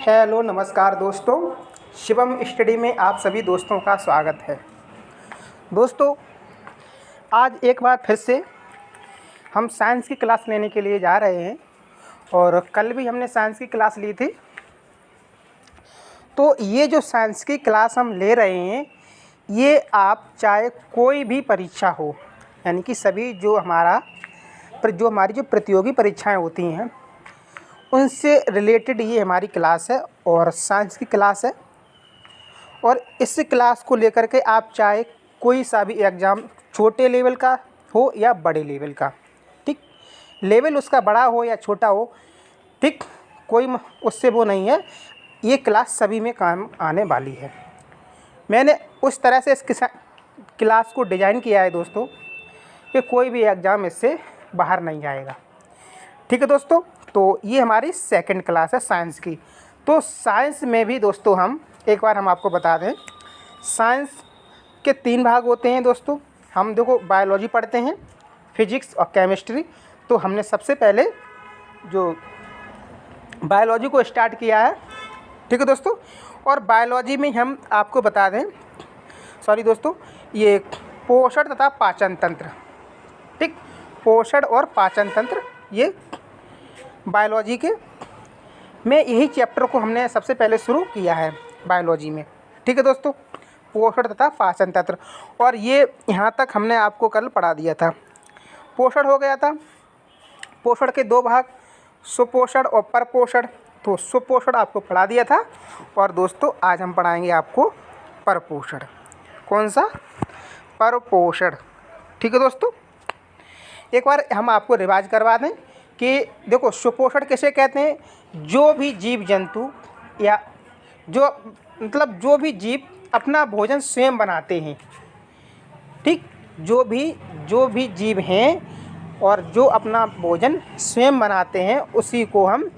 Hello नमस्कार दोस्तों, Shivam study में आप सभी दोस्तों का स्वागत है। दोस्तों, आज एक बार फिर से हम साइंस की क्लास लेने के लिए जा रहे हैं और कल भी हमने साइंस की क्लास ली थी। तो ये जो साइंस की क्लास हम ले रहे हैं, ये आप चाहे कोई भी परीक्षा हो, यानी कि सभी जो हमारी जो प्रतियोगी परीक्षाएं होती हैं उनसे रिलेटेड ये हमारी क्लास है और साइंस की क्लास है। और इस क्लास को लेकर के आप चाहे कोई सा भी एग्ज़ाम छोटे लेवल का हो या बड़े लेवल का, ठीक, लेवल उसका बड़ा हो या छोटा हो, ठीक, कोई उससे वो नहीं है, ये क्लास सभी में काम आने वाली है। मैंने उस तरह से इस क्लास को डिज़ाइन किया है दोस्तों कि कोई भी एग्ज़ाम इससे बाहर नहीं जाएगा। ठीक है दोस्तों, तो ये हमारी सेकंड क्लास है साइंस की। तो साइंस में भी दोस्तों हम आपको बता दें, साइंस के 3 भाग होते हैं दोस्तों। हम देखो बायोलॉजी पढ़ते हैं, फिजिक्स और केमिस्ट्री। तो हमने सबसे पहले जो बायोलॉजी को स्टार्ट किया है, ठीक है दोस्तों। और बायोलॉजी में हम आपको बता दें, सॉरी दोस्तों, ये पोषण तथा पाचन तंत्र, ठीक, पोषण और पाचन तंत्र, ये बायोलॉजी के में यही चैप्टर को हमने सबसे पहले शुरू किया है बायोलॉजी में। ठीक है दोस्तों, पोषण तथा पाचन तंत्र। और ये यहाँ तक हमने आपको कल पढ़ा दिया था। पोषण हो गया था, पोषण के 2 भाग, सुपोषण और परपोषण। तो सुपोषण आपको पढ़ा दिया था। और दोस्तों आज हम पढ़ाएंगे आपको परपोषण। कौन सा? परपोषण। ठीक है दोस्तों, एक बार हम आपको रिवाइज करवा दें कि देखो सुपोषण किसे कहते हैं? जो भी जीव जंतु या जो भी जीव अपना भोजन स्वयं बनाते हैं, ठीक, जो भी जीव हैं और जो अपना भोजन स्वयं बनाते हैं, उसी को हम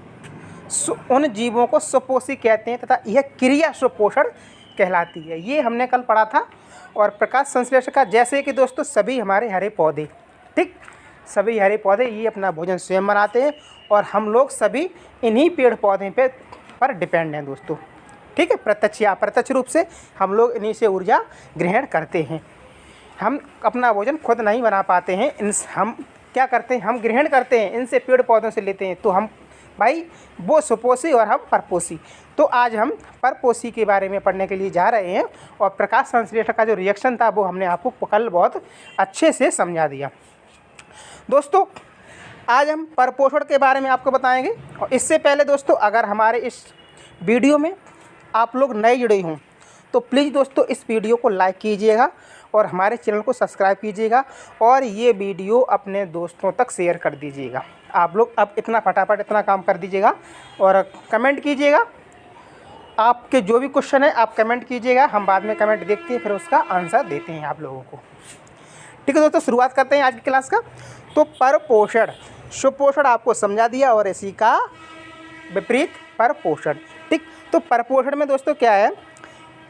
उन जीवों को सुपोषी कहते हैं तथा यह क्रिया सुपोषण कहलाती है। ये हमने कल पढ़ा था। और प्रकाश संश्लेषण का, जैसे कि दोस्तों सभी हमारे हरे पौधे, ठीक, सभी हरे पौधे ये अपना भोजन स्वयं बनाते हैं और हम लोग सभी इन्हीं पेड़ पौधे पर डिपेंड हैं दोस्तों। ठीक है, प्रत्यक्ष या अप्रत्यक्ष रूप से हम लोग इन्हीं से ऊर्जा ग्रहण करते हैं। हम अपना भोजन खुद नहीं बना पाते हैं, हम क्या करते हैं, हम ग्रहण करते हैं, इनसे पेड़ पौधों से लेते हैं। तो हम भाई वो सुपोषी और हम परपोषी। तो आज हम परपोषी के बारे में पढ़ने के लिए जा रहे हैं। और प्रकाश संश्लेषण का जो रिएक्शन था वो हमने आपको कल बहुत अच्छे से समझा दिया। दोस्तों आज हम परपोषण के बारे में आपको बताएंगे। और इससे पहले दोस्तों, अगर हमारे इस वीडियो में आप लोग नए जुड़े हों तो प्लीज़ दोस्तों इस वीडियो को लाइक कीजिएगा और हमारे चैनल को सब्सक्राइब कीजिएगा और ये वीडियो अपने दोस्तों तक शेयर कर दीजिएगा। आप लोग अब फटाफट इतना काम कर दीजिएगा और कमेंट कीजिएगा। आपके जो भी क्वेश्चन है आप कमेंट कीजिएगा, हम बाद में कमेंट देखते हैं, फिर उसका आंसर देते हैं आप लोगों को। ठीक है दोस्तों, शुरुआत करते हैं आज की क्लास का। तो परपोषण, सुपोषण आपको समझा दिया और इसी का विपरीत परपोषण। ठीक, तो परपोषण में दोस्तों क्या है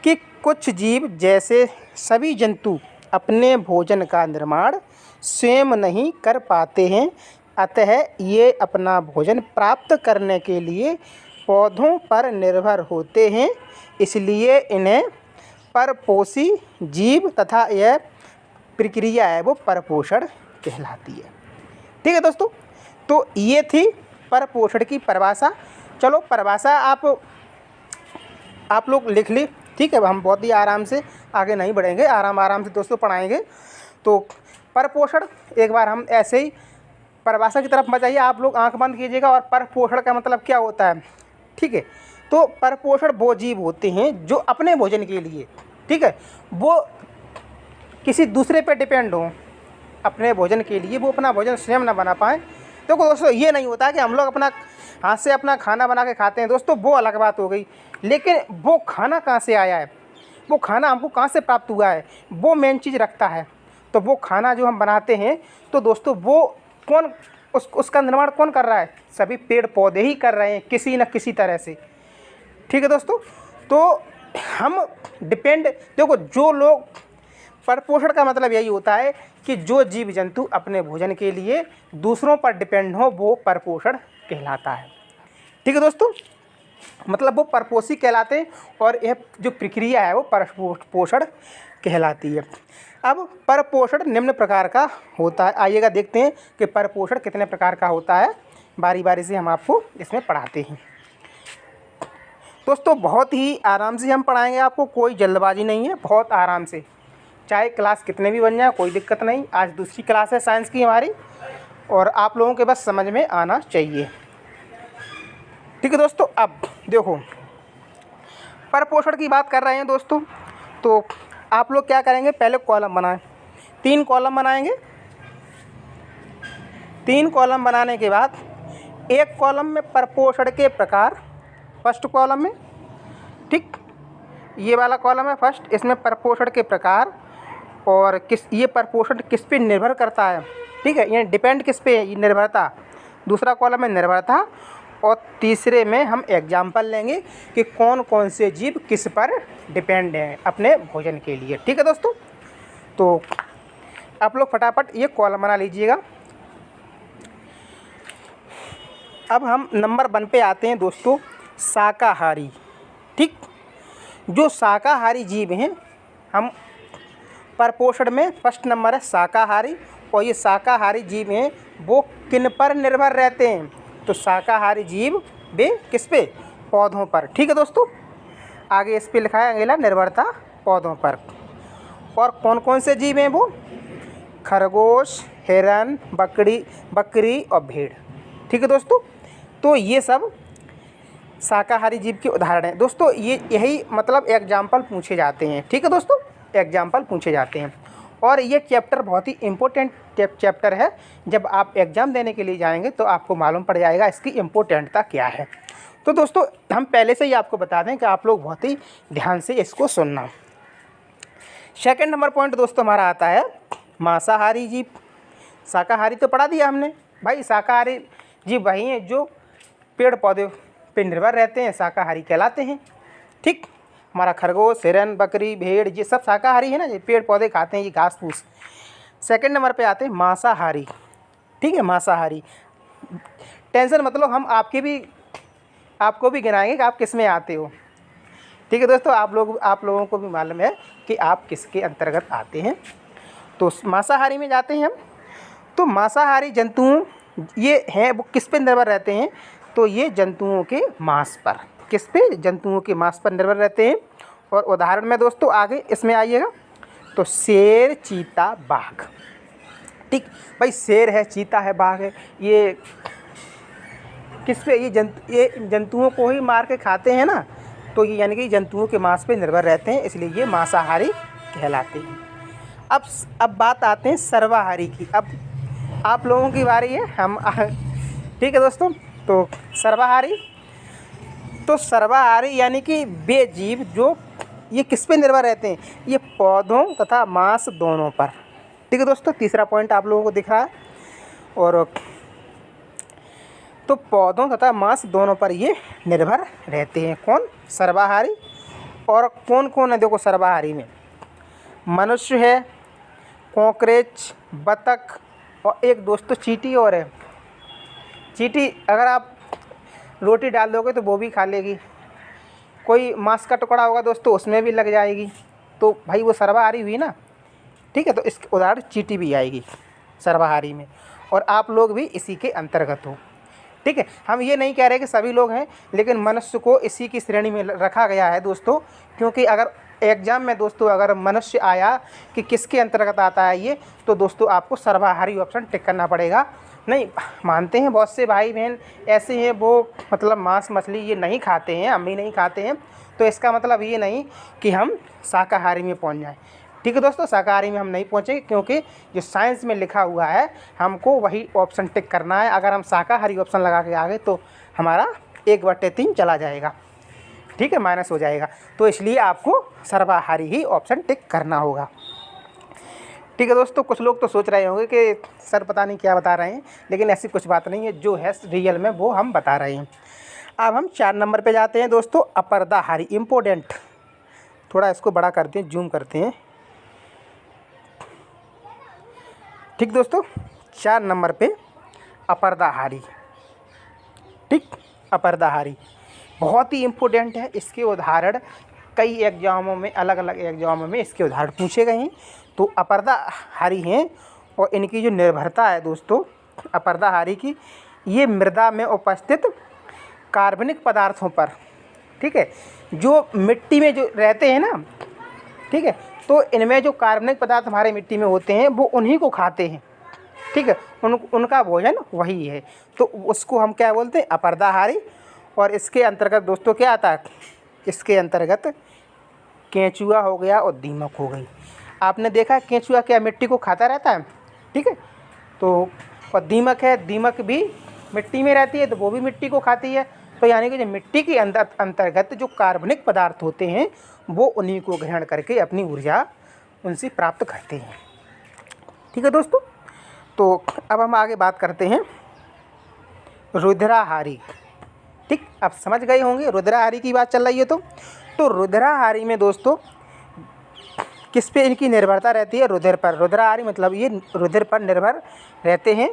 कि कुछ जीव जैसे सभी जंतु अपने भोजन का निर्माण स्वयं नहीं कर पाते हैं, अतः ये अपना भोजन प्राप्त करने के लिए पौधों पर निर्भर होते हैं, इसलिए इन्हें परपोषी जीव तथा यह प्रक्रिया है वो परपोषण कहलाती है। ठीक है दोस्तों, तो ये थी परपोषण की परिभाषा। चलो परिभाषा आप लोग लिख ली। ठीक है, हम बहुत ही आराम से आगे नहीं बढ़ेंगे, आराम से दोस्तों पढ़ाएंगे। तो परपोषण एक बार हम ऐसे ही परिभाषा की तरफ मत जाइए, आप लोग आंख बंद कीजिएगा। और परपोषण का मतलब क्या होता है? ठीक है, तो परपोषण वो जीव होते हैं जो अपने भोजन के लिए, ठीक है, वो किसी दूसरे पे डिपेंड हो अपने भोजन के लिए, वो अपना भोजन स्वयं ना बना पाएँ। देखो दोस्तों, ये नहीं होता कि हम लोग अपना हाथ से अपना खाना बना के खाते हैं दोस्तों, वो अलग बात हो गई। लेकिन वो खाना कहाँ से आया है, वो खाना हमको कहाँ से प्राप्त हुआ है, वो मेन चीज़ रखता है। तो वो खाना जो हम बनाते हैं तो दोस्तों वो कौन उसका निर्माण कौन कर रहा है? सभी पेड़ पौधे ही कर रहे हैं किसी न किसी तरह से। ठीक है दोस्तों, तो हम डिपेंड, देखो जो लोग, परपोषण का मतलब यही होता है कि जो जीव जंतु अपने भोजन के लिए दूसरों पर डिपेंड हो वो परपोषण कहलाता है। ठीक है दोस्तों, मतलब वो परपोषी कहलाते हैं और यह जो प्रक्रिया है वो परपोषण कहलाती है। अब परपोषण निम्न प्रकार का होता है। आइएगा देखते हैं कि परपोषण कितने प्रकार का होता है, बारी बारी से हम आपको इसमें पढ़ाते हैं। दोस्तों बहुत ही आराम से हम पढ़ाएंगे आपको, कोई जल्दबाजी नहीं है, बहुत आराम से, चाहे क्लास कितने भी बन जाए कोई दिक्कत नहीं। आज दूसरी क्लास है साइंस की हमारी और आप लोगों के बस समझ में आना चाहिए। ठीक है दोस्तों, अब देखो परपोषण की बात कर रहे हैं दोस्तों, तो आप लोग क्या करेंगे, पहले कॉलम बनाएं, 3 कॉलम बनाएंगे। 3 कॉलम बनाने के बाद एक कॉलम में परपोषण के प्रकार, फर्स्ट कॉलम में, ठीक, ये वाला कॉलम है फर्स्ट, इसमें परपोषण के प्रकार और ये परपोषण किस पे निर्भर करता है, ठीक है, ये डिपेंड किस पे है, ये निर्भरता। दूसरा कॉलम है निर्भरता और तीसरे में हम एग्जाम्पल लेंगे कि कौन कौन से जीव किस पर डिपेंड हैं अपने भोजन के लिए। ठीक है दोस्तों, तो आप लोग फटाफट ये कॉलम बना लीजिएगा। अब हम नंबर 1 पे आते हैं दोस्तों, शाकाहारी। ठीक, जो शाकाहारी जीव हैं, हम परपोषण में फर्स्ट नंबर है शाकाहारी, और ये शाकाहारी जीव हैं वो किन पर निर्भर रहते हैं, तो शाकाहारी जीव वे किस पे, पौधों पर। ठीक है दोस्तों, आगे इस पे लिखा है अगला निर्भरता पौधों पर। और कौन कौन से जीव हैं वो, खरगोश, हिरन, बकरी और भेड़। ठीक है दोस्तों, तो ये सब शाकाहारी जीव के उदाहरण हैं दोस्तों। ये यही मतलब एग्जाम्पल पूछे जाते हैं। ठीक है दोस्तों, एग्जाम्पल पूछे जाते हैं और ये चैप्टर बहुत ही इम्पोर्टेंट चैप्टर है। जब आप एग्ज़ाम देने के लिए जाएंगे तो आपको मालूम पड़ जाएगा इसकी इम्पोर्टेंटता क्या है। तो दोस्तों हम पहले से ही आपको बता दें कि आप लोग बहुत ही ध्यान से इसको सुनना। सेकंड नंबर पॉइंट दोस्तों हमारा आता है मांसाहारी जीव। शाकाहारी तो पढ़ा दिया हमने भाई, शाकाहारी जीव वही हैं जो पेड़ पौधे पे निर्भर रहते हैं, शाकाहारी कहलाते हैं। ठीक, हमारा खरगोश, हिरन, बकरी, भेड़ ये सब शाकाहारी है ना, ये पेड़ पौधे खाते हैं, ये घास फूस। सेकंड नंबर पे आते हैं मांसाहारी। ठीक है, मांसाहारी, टेंशन मतलब हम आपको भी गिनाएंगे कि आप किस में आते हो। ठीक है दोस्तों, आप लोगों को भी मालूम है कि आप किसके अंतर्गत आते हैं। तो मांसाहारी में जाते हैं हम। तो मांसाहारी जंतुओं ये हैं वो किस पे निर्भर रहते हैं, तो ये जंतुओं के मांस पर, किस पे, जंतुओं के मांस पर निर्भर रहते हैं। और उदाहरण में दोस्तों आगे इसमें आइएगा, तो शेर, चीता, बाघ। ठीक भाई, शेर है, चीता है, बाघ है, ये किस पे, ये जंतुओं को ही मार के खाते हैं ना, तो ये यानी कि जंतुओं के मांस पे निर्भर रहते हैं, इसलिए ये मांसाहारी कहलाते हैं। अब बात आते हैं सर्वाहारी की। अब आप लोगों की बारी है, हम ठीक है दोस्तों, तो सर्वाहारी यानी कि वे जीव जो ये किस पे निर्भर रहते हैं, ये पौधों तथा मांस दोनों पर। ठीक है दोस्तों, तीसरा पॉइंट आप लोगों को दिख रहा है। और तो पौधों तथा मांस दोनों पर ये निर्भर रहते हैं। कौन, सर्वाहारी। और कौन कौन है देखो सर्वाहारी में, मनुष्य है, कॉकरोच, बतख और एक दोस्तों चींटी और है। चींटी अगर आप रोटी डाल दोगे तो वो भी खा लेगी, कोई मांस का टुकड़ा होगा दोस्तों उसमें भी लग जाएगी, तो भाई वो सर्वाहारी हुई ना। ठीक है, तो इसके उदाहरण चींटी भी आएगी सर्वाहारी में, और आप लोग भी इसी के अंतर्गत हो। ठीक है, हम ये नहीं कह रहे कि सभी लोग हैं, लेकिन मनुष्य को इसी की श्रेणी में रखा गया है दोस्तों, क्योंकि अगर एग्ज़ाम में दोस्तों अगर मनुष्य आया कि किसके अंतर्गत आता है ये, तो दोस्तों आपको सर्वाहारी ऑप्शन टिक करना पड़ेगा। नहीं मानते हैं बहुत से भाई बहन ऐसे हैं वो मतलब मांस मछली ये नहीं खाते हैं, हम भी नहीं खाते हैं, तो इसका मतलब ये नहीं कि हम शाकाहारी में पहुंच जाएं। ठीक है दोस्तों, शाकाहारी में हम नहीं पहुंचेंगे, क्योंकि जो साइंस में लिखा हुआ है हमको वही ऑप्शन टिक करना है। अगर हम शाकाहारी ऑप्शन लगा के आ गए तो हमारा 1/3 चला जाएगा, ठीक है, माइनस हो जाएगा। तो इसलिए आपको सर्वाहारी ही ऑप्शन टिक करना होगा। ठीक है दोस्तों, कुछ लोग तो सोच रहे होंगे कि सर पता नहीं क्या बता रहे हैं, लेकिन ऐसी कुछ बात नहीं है, जो है रियल में वो हम बता रहे हैं। अब हम 4 नंबर पे जाते हैं दोस्तों, अपर्दाहारी। इम्पोर्टेंट, थोड़ा इसको बड़ा करते हैं, जूम करते हैं। ठीक दोस्तों, 4 नंबर पे अपर्दाहारी। ठीक, अपर्दाहारी बहुत ही इम्पोर्टेंट है। इसके उदाहरण कई एग्जामों में, अलग अलग एग्जामों में इसके उदाहरण पूछे गए हैं। तो अपर्दाहारी हैं और इनकी जो निर्भरता है दोस्तों अपर्दाहारी की, ये मृदा में उपस्थित कार्बनिक पदार्थों पर, ठीक है, जो मिट्टी में जो रहते हैं ना, ठीक है, तो इनमें जो कार्बनिक पदार्थ हमारे मिट्टी में होते हैं वो उन्हीं को खाते हैं, ठीक है, उनका भोजन वही है। तो उसको हम क्या बोलते हैं, अपर्दाहारी। और इसके अंतर्गत दोस्तों क्या आता है, इसके अंतर्गत केंचुआ हो गया और दीमक हो गई। आपने देखा केंचुआ क्या मिट्टी को खाता रहता है, ठीक है, तो और दीमक है, दीमक भी मिट्टी में रहती है तो वो भी मिट्टी को खाती है। तो यानी कि जो मिट्टी के अंतर्गत जो कार्बनिक पदार्थ होते हैं वो उन्हीं को ग्रहण करके अपनी ऊर्जा उनसे प्राप्त करते हैं, ठीक है दोस्तों। तो अब हम आगे बात करते हैं रुद्राहारी, ठीक, अब समझ गए होंगे रुद्राहारी की बात चल रही है। तो रुद्राहारी में दोस्तों किस पे इनकी निर्भरता रहती है, रुधिर पर। रुद्राहारी मतलब ये रुधिर पर निर्भर रहते हैं।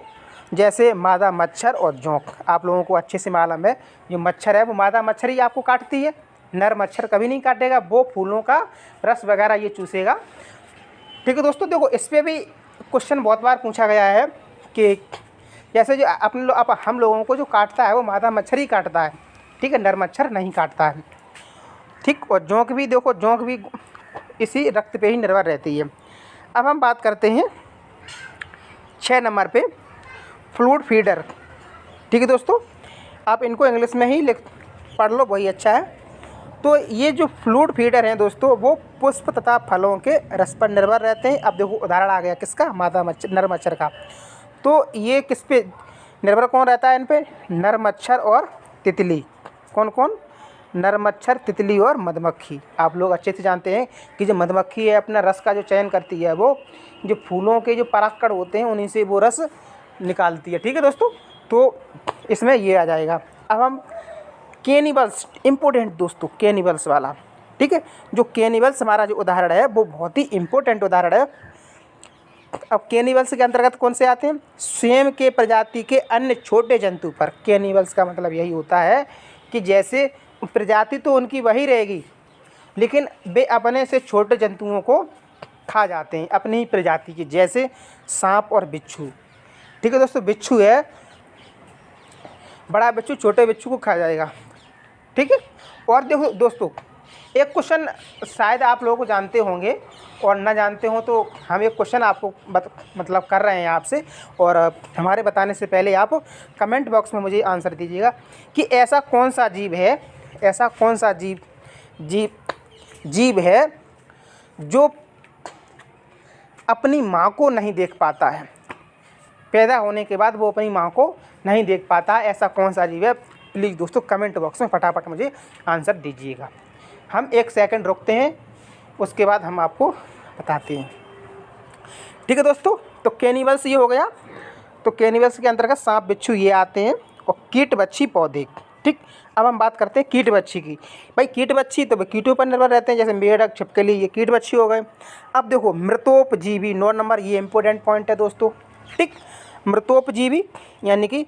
जैसे मादा मच्छर और जोंक, आप लोगों को अच्छे से मालूम है, जो मच्छर है वो मादा मच्छर ही आपको काटती है, नर मच्छर कभी नहीं काटेगा, वो फूलों का रस वगैरह ये चूसेगा, ठीक है दोस्तों। देखो इस पर भी क्वेश्चन बहुत बार पूछा गया है कि जैसे जो हम लोगों को जो काटता है वो मादा मच्छर ही काटता है, ठीक है, नर मच्छर नहीं काटता है, ठीक। और जोंक भी देखो, जोंक भी इसी रक्त पे ही निर्भर रहती है। अब हम बात करते हैं 6 नंबर पे फ्लूइड फीडर, ठीक है दोस्तों, आप इनको इंग्लिश में ही पढ़ लो, वही अच्छा है। तो ये जो फ्लूइड फीडर हैं दोस्तों वो पुष्प तथा फलों के रस पर निर्भर रहते हैं। अब देखो उदाहरण आ गया किसका, मादा मच्छर, नर मच्छर का। तो ये किस पे निर्भर कौन रहता है इन पे, नर मच्छर और तितली। कौन कौन, नर मच्छर, तितली और मधुमक्खी। आप लोग अच्छे से जानते हैं कि जो मधुमक्खी है अपना रस का जो चयन करती है वो जो फूलों के जो परागकण होते हैं उन्हीं से वो रस निकालती है, ठीक है दोस्तों। तो इसमें ये आ जाएगा। अब हम कैनिबल्स, इम्पोर्टेंट दोस्तों कैनिबल्स वाला, ठीक है, जो कैनिबल्स हमारा जो उदाहरण है वो बहुत ही इम्पोर्टेंट उदाहरण है। अब कैनिबल्स के अंतर्गत कौन से आते हैं, स्वयं के प्रजाति के अन्य छोटे जंतु पर। कैनिबल्स का मतलब यही होता है कि जैसे प्रजाति तो उनकी वही रहेगी लेकिन वे अपने से छोटे जंतुओं को खा जाते हैं अपनी ही प्रजाति की, जैसे सांप और बिच्छू, ठीक है दोस्तों। बिच्छू है, बड़ा बिच्छू छोटे बिच्छू को खा जाएगा, ठीक है। और देखो दोस्तों एक क्वेश्चन शायद आप लोगों को जानते होंगे और ना जानते हो, तो हम एक क्वेश्चन आपको मतलब कर रहे हैं आपसे, और हमारे बताने से पहले आप कमेंट बॉक्स में मुझे आंसर दीजिएगा कि ऐसा कौन सा जीव है, ऐसा कौन सा जीव है जो अपनी माँ को नहीं देख पाता है, पैदा होने के बाद वो अपनी माँ को नहीं देख पाता है, ऐसा कौन सा जीव है। प्लीज़ दोस्तों कमेंट बॉक्स में फटाफट मुझे आंसर दीजिएगा। हम 1 सेकंड रुकते हैं, उसके बाद हम आपको बताते हैं, ठीक है दोस्तों। तो कैनिबल्स ये हो गया। तो कैनिबल्स के अंतर्गत सांप बिच्छू ये आते हैं और कीट बच्छी पौधे, ठीक। अब हम बात करते हैं कीट बच्छी की। भाई कीट बच्छी तो कीटों पर निर्भर रहते हैं, जैसे मेढक, छिपकली, ये कीट बच्छी हो गए। अब देखो मृतोपजीवी 9 नंबर, ये इंपॉर्टेंट पॉइंट है दोस्तों, ठीक। मृतोपजीवी यानी कि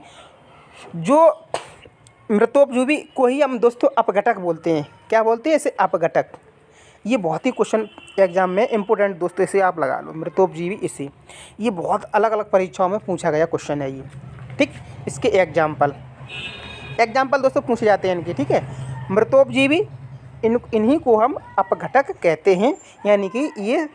जो मृतोपजीवी को ही हम दोस्तों अपघटक बोलते हैं। क्या बोलते हैं इसे, अपघटक। ये बहुत ही क्वेश्चन एग्जाम में इंपॉर्टेंट दोस्तों, इसे आप लगा लो, मृतोपजीवी। इसे ये बहुत अलग अलग परीक्षाओं में पूछा गया क्वेश्चन है ये, ठीक। इसके एग्जाम्पल दोस्तों पूछे जाते हैं इनके, ठीक है। मृतोपजीवी इन्हीं को हम अपघटक कहते हैं, यानी कि ये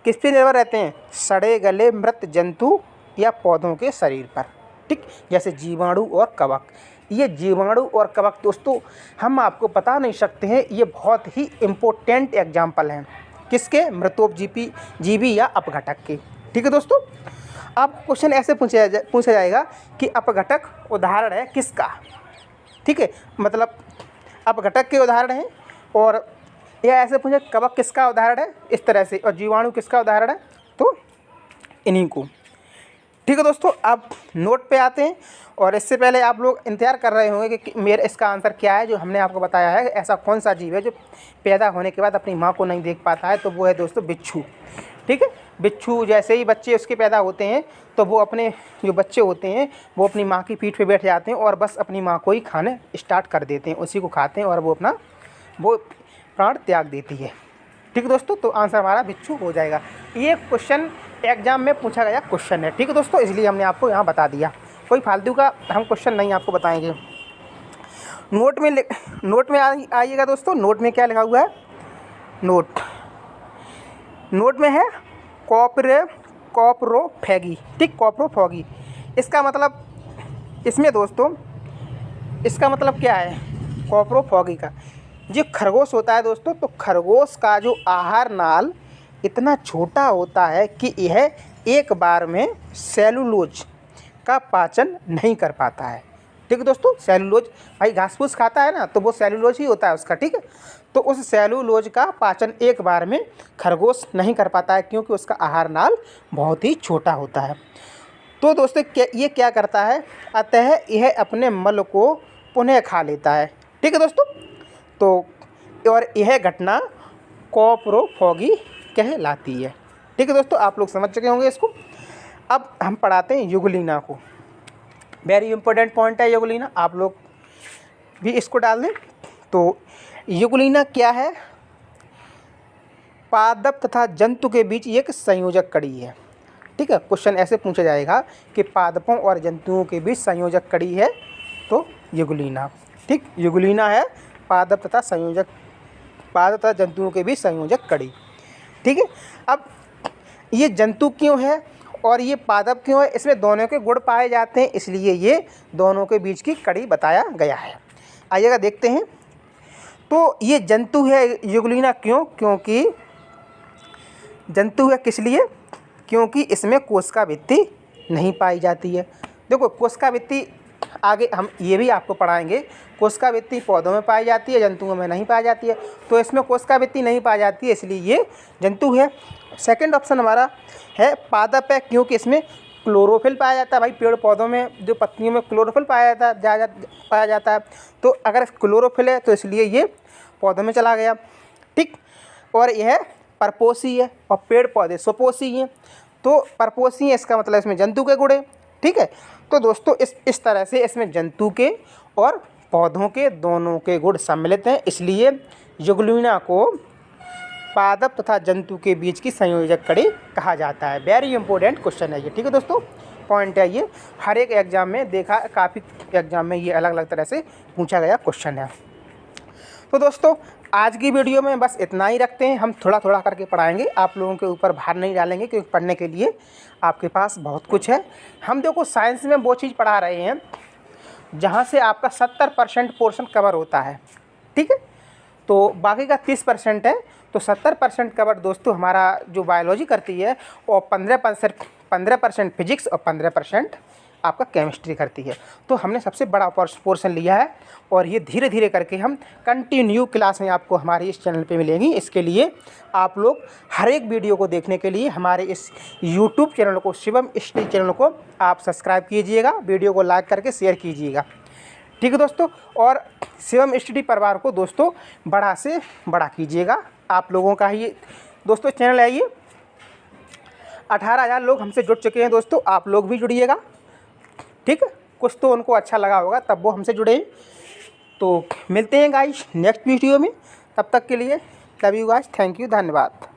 किस पे निर्भर रहते हैं, सड़े गले मृत जंतु या पौधों के शरीर पर, ठीक। जैसे जीवाणु और कवक। ये जीवाणु और कवक दोस्तों हम आपको बता नहीं सकते हैं, ये बहुत ही इम्पोर्टेंट एग्जाम्पल हैं किसके, मृतोपजीवी या अपघटक के, ठीक है दोस्तों। अब क्वेश्चन ऐसे पूछा जाएगा कि अपघटक उदाहरण है किसका, ठीक है, मतलब अपघटक के उदाहरण हैं, और या ऐसे पूछे कवक किसका उदाहरण है, इस तरह से, और जीवाणु किसका उदाहरण है, तो इन्हीं को। ठीक है दोस्तों, अब नोट पे आते हैं। और इससे पहले आप लोग इंतज़ार कर रहे होंगे कि मेरा इसका आंसर क्या है। जो हमने आपको बताया है, ऐसा कौन सा जीव है जो पैदा होने के बाद अपनी माँ को नहीं देख पाता है, तो वो है दोस्तों बिच्छू। ठीक है, बिच्छू जैसे ही बच्चे उसके पैदा होते हैं तो वो अपने जो बच्चे होते हैं वो अपनी माँ की पीठ पे बैठ जाते हैं और बस अपनी माँ को ही खाने स्टार्ट कर देते हैं, उसी को खाते हैं और वो अपना प्राण त्याग देती है। ठीक है दोस्तों, तो आंसर हमारा बिच्छू हो जाएगा। ये क्वेश्चन एग्जाम में पूछा गया क्वेश्चन है। ठीक है दोस्तों, इसलिए हमने आपको यहाँ बता दिया, कोई फालतू का हम क्वेश्चन नहीं आपको बताएंगे। नोट में आइएगा दोस्तों। नोट में क्या लिखा हुआ है? नोट में है कॉपरोफेगी। ठीक, कॉपरोफेगी। इसका मतलब इसमें दोस्तों इसका मतलब क्या है कॉपरोफेगी का? जो खरगोश होता है दोस्तों, तो खरगोश का जो आहार नाल इतना छोटा होता है कि यह एक बार में सेलुलोज का पाचन नहीं कर पाता है। ठीक है दोस्तों, सेलुलोज भाई घास फूस खाता है ना, तो वो सेलुलोज ही होता है उसका। ठीक है, तो उस सेलुलोज का पाचन एक बार में खरगोश नहीं कर पाता है, क्योंकि उसका आहार नाल बहुत ही छोटा होता है। तो दोस्तों ये क्या करता है, अतः यह अपने मल को पुनः खा लेता है। ठीक है दोस्तों, तो और यह घटना कॉपरोफेगी कहलाती है। ठीक है दोस्तों, आप लोग समझ चुके होंगे इसको। अब हम पढ़ाते हैं युगलीना को। वेरी इंपॉर्टेंट पॉइंट है युगलीना, आप लोग भी इसको डाल दें। तो युगलीना क्या है? पादप तथा जंतु के बीच एक संयोजक कड़ी है। ठीक है, क्वेश्चन ऐसे पूछा जाएगा कि पादपों और जंतुओं के बीच संयोजक कड़ी है, तो युगलीना। ठीक, युगलीना है पादप तथा जंतुओं के बीच संयोजक कड़ी। ठीक है, अब ये जंतु क्यों है और ये पादप क्यों है? इसमें दोनों के गुण पाए जाते हैं, इसलिए ये दोनों के बीच की कड़ी बताया गया है। आइएगा देखते हैं। तो ये जंतु है युगलीना क्यों? क्योंकि जंतु है किस लिए? क्योंकि इसमें कोशिका भित्ति नहीं पाई जाती है। देखो कोशिका भित्ति आगे हम ये भी आपको पढ़ाएंगे। कोशिका भित्ति पौधों में पाई जाती है, जंतुओं में नहीं पाई जाती है। तो इसमें कोशिका भित्ति नहीं पाई जाती है, इसलिए ये जंतु है। सेकंड ऑप्शन हमारा है पादप है, क्योंकि इसमें क्लोरोफिल पाया जाता है। भाई पेड़ पौधों में जो पत्तियों में क्लोरोफिल पाया जाता है, तो अगर क्लोरोफिल है तो इसलिए ये पौधों में चला गया। ठीक, और यह परपोषी है और पेड़ पौधे स्वपोषी हैं, तो परपोषी है, इसका मतलब इसमें जंतु के गुण है। ठीक है, तो दोस्तों इस तरह से इसमें जंतु के और पौधों के दोनों के गुण सम्मिलित हैं, इसलिए युगलीना को पादप तथा जंतु के बीच की संयोजक कड़ी कहा जाता है। वेरी इंपॉर्टेंट क्वेश्चन है ये। ठीक है दोस्तों, पॉइंट है ये, हर एक एग्जाम में देखा, काफ़ी एग्जाम में ये अलग अलग तरह से पूछा गया क्वेश्चन है। तो दोस्तों आज की वीडियो में बस इतना ही रखते हैं। हम थोड़ा थोड़ा करके पढ़ाएंगे, आप लोगों के ऊपर भार नहीं डालेंगे, क्योंकि पढ़ने के लिए आपके पास बहुत कुछ है। हम देखो साइंस में वो चीज़ पढ़ा रहे हैं जहाँ से आपका 70% पोर्शन कवर होता है। ठीक है, तो बाकी का 30% है, तो 70% कवर दोस्तों हमारा जो बायोलॉजी करती है, और 15% फिजिक्स और 15% आपका केमिस्ट्री करती है। तो हमने सबसे बड़ा पोर्शन लिया है, और ये धीरे धीरे करके हम कंटिन्यू क्लासें आपको हमारे इस चैनल पे मिलेंगी। इसके लिए आप लोग हर एक वीडियो को देखने के लिए हमारे इस यूट्यूब चैनल को, शिवम स्टडी चैनल को आप सब्सक्राइब कीजिएगा, वीडियो को लाइक करके शेयर कीजिएगा। ठीक है दोस्तों, और शिवम स्टडी परिवार को दोस्तों बड़ा से बड़ा कीजिएगा। आप लोगों का ही दोस्तों चैनल है ये, 18,000 लोग हमसे जुड़ चुके हैं दोस्तों, आप लोग भी जुड़िएगा। ठीक है, कुछ तो उनको अच्छा लगा होगा तब वो हमसे जुड़े। तो मिलते हैं गाइस नेक्स्ट वीडियो में, तब तक के लिए love you guys, thank you, धन्यवाद।